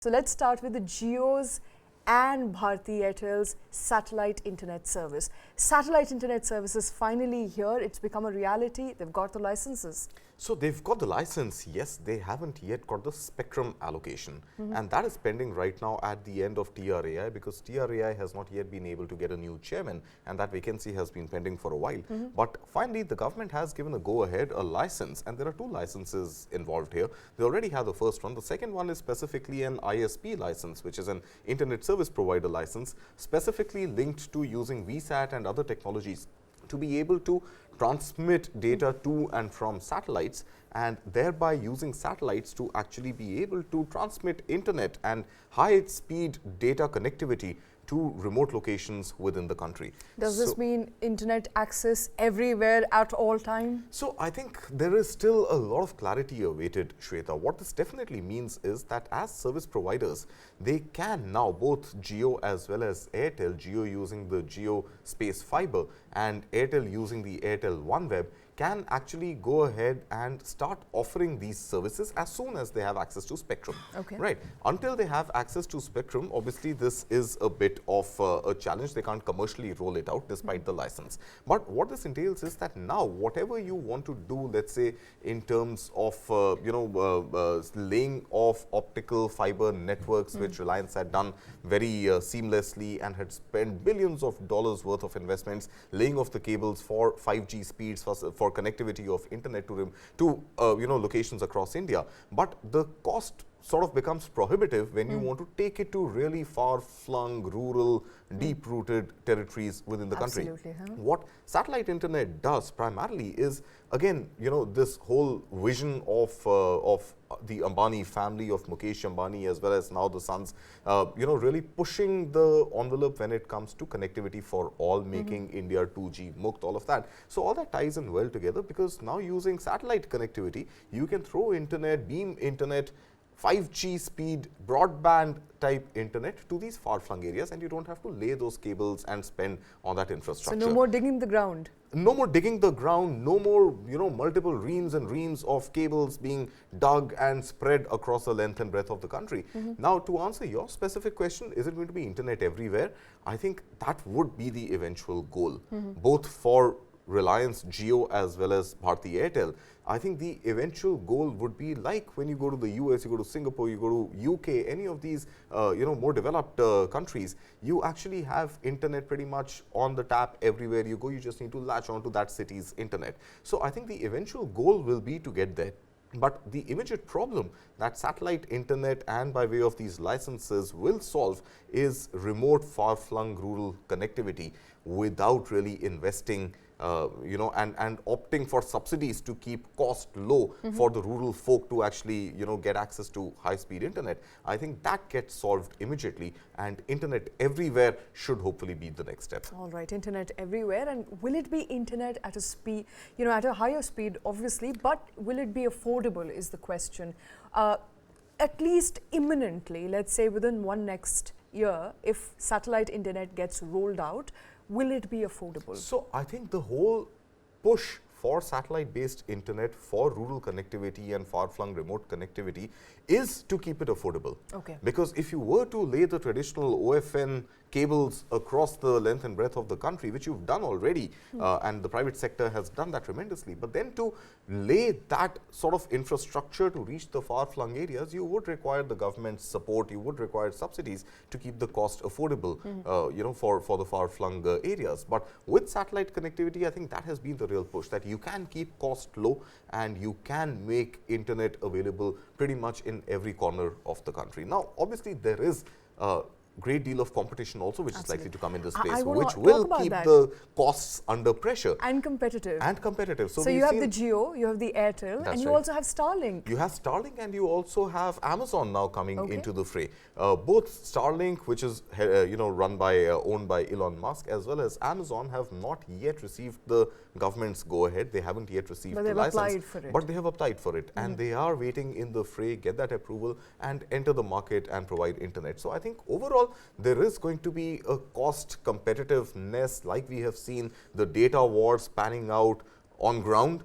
So let's start with the Jio's and Bharti Airtel's satellite internet service. Satellite internet service is finally here. It's become a reality. They've got the licenses. So they've got the license, yes, they haven't yet got the spectrum allocation. And that is pending right now at the end of TRAI, because TRAI has not yet been able to get a new chairman, and that vacancy has been pending for a while. But finally, the government has given a go-ahead, a license, and there are two licenses involved here. They already have the first one. The second one is specifically an ISP license, which is an internet service provider license, specifically linked to using VSAT and other technologies to be able to transmit data to and from satellites, and thereby using satellites to actually be able to transmit internet and high-speed data connectivity to remote locations within the country. Does this mean internet access everywhere at all time? So I think there is still a lot of clarity awaited, Shweta. What this definitely means is that as service providers, they can now, both Jio as well as Airtel, Jio using the Jio Space Fiber and Airtel using the Airtel OneWeb, can actually go ahead and start offering these services as soon as they have access to spectrum. Okay. Right. Until they have access to spectrum, obviously this is a bit of a challenge. They can't commercially roll it out despite the license. But what this entails is that now whatever you want to do, let's say in terms of laying off optical fiber networks, which Reliance had done very seamlessly and had spent billions of dollars worth of investments laying off the cables for 5G speeds, for connectivity of internet to locations across India. But the cost sort of becomes prohibitive when you want to take it to really far-flung, rural, deep-rooted territories within the country. What satellite internet does primarily is, again, this whole vision of the Ambani family, of Mukesh Ambani as well as now the sons, really pushing the envelope when it comes to connectivity for all, making India 2G mukt, all of that. So all that ties in well together, because now using satellite connectivity, you can throw internet, beam internet, 5G speed, broadband type internet to these far-flung areas, and you don't have to lay those cables and spend on that infrastructure. So no more digging the ground. No more digging the ground, no more, multiple reams and reams of cables being dug and spread across the length and breadth of the country. Now, to answer your specific question, is it going to be internet everywhere? I think that would be the eventual goal, both for Reliance Jio as well as Bharti Airtel. I think the eventual goal would be like when you go to the US, you go to Singapore, you go to UK, any of these more developed countries, you actually have internet pretty much on the tap everywhere you go. You just need to latch onto that city's internet. So I think the eventual goal will be to get there. But the immediate problem that satellite internet and by way of these licenses will solve is remote, far-flung rural connectivity without really investing and opting for subsidies to keep cost low for the rural folk to actually, get access to high-speed internet. I think that gets solved immediately, and internet everywhere should hopefully be the next step. All right, internet everywhere. And will it be internet at a speed, at a higher speed, obviously, but will it be affordable is the question. At least imminently, let's say within next year, if satellite internet gets rolled out, will it be affordable? So I think the whole push for satellite-based internet for rural connectivity and far-flung remote connectivity is to keep it affordable. Okay. Because if you were to lay the traditional OFN cables across the length and breadth of the country, which you've done already, and the private sector has done that tremendously, but then to lay that sort of infrastructure to reach the far-flung areas, you would require the government's support, you would require subsidies to keep the cost affordable, for the far-flung areas. But with satellite connectivity, I think that has been the real push, that you can keep cost low and you can make internet available pretty much in every corner of the country. Now, obviously, there is great deal of competition also, which is likely to come in this space, which will keep the costs under pressure. And competitive. And competitive. So you have the Jio, you have the Airtel, and you also have Starlink. You have Starlink and you also have Amazon now coming into the fray. Both Starlink, which is run by, owned by Elon Musk, as well as Amazon have not yet received the government's go-ahead. They haven't yet received the license. Applied for it. But they have applied for it. And they are waiting in the fray, get that approval, and enter the market and provide internet. So I think overall, there is going to be a cost competitiveness, like we have seen the data wars panning out on ground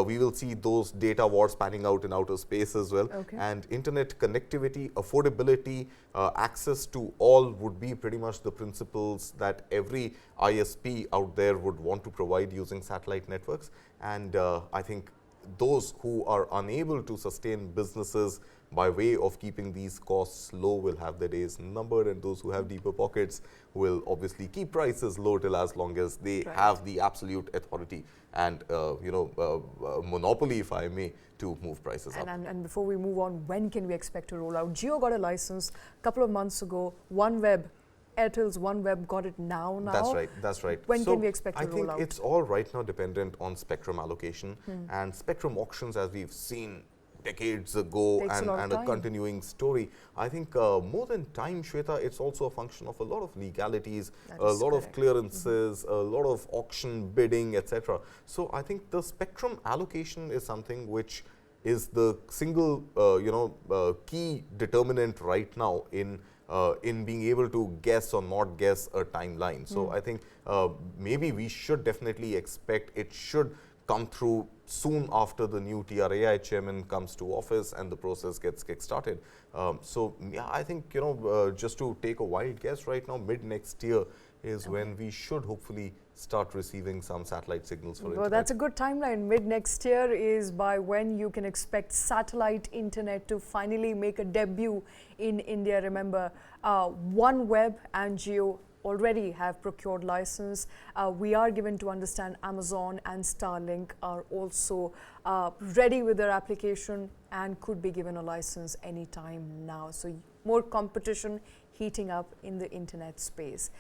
we will see those data wars panning out in outer space as well. Okay. And internet connectivity, affordability, access to all would be pretty much the principles that every ISP out there would want to provide using satellite networks. And I think those who are unable to sustain businesses by way of keeping these costs low will have their days numbered, and those who have deeper pockets will obviously keep prices low till as long as they have the absolute authority and monopoly, if I may, to move prices up. And before we move on, when can we expect to roll out? Jio got a license a couple of months ago. OneWeb, Airtel's OneWeb got it now. That's right. When can we expect to roll out? I think it's all right now dependent on spectrum allocation and spectrum auctions, as we've seen decades ago, and a continuing story. I think more than time, Shweta, it's also a function of a lot of legalities, a lot of clearances, a lot of auction bidding, etc. So I think the spectrum allocation is something which is the single key determinant right now in being able to guess or not guess a timeline. So I think maybe we should definitely expect it should come through soon after the new TRAI chairman comes to office and the process gets kick-started. So yeah, I think just to take a wild guess right now, mid next year is when we should hopefully start receiving some satellite signals for internet. Well, that's a good timeline. Mid next year is by when you can expect satellite internet to finally make a debut in India. Remember, OneWeb and Jio already have procured license. We are given to understand Amazon and Starlink are also ready with their application and could be given a license anytime now. So more competition heating up in the internet space.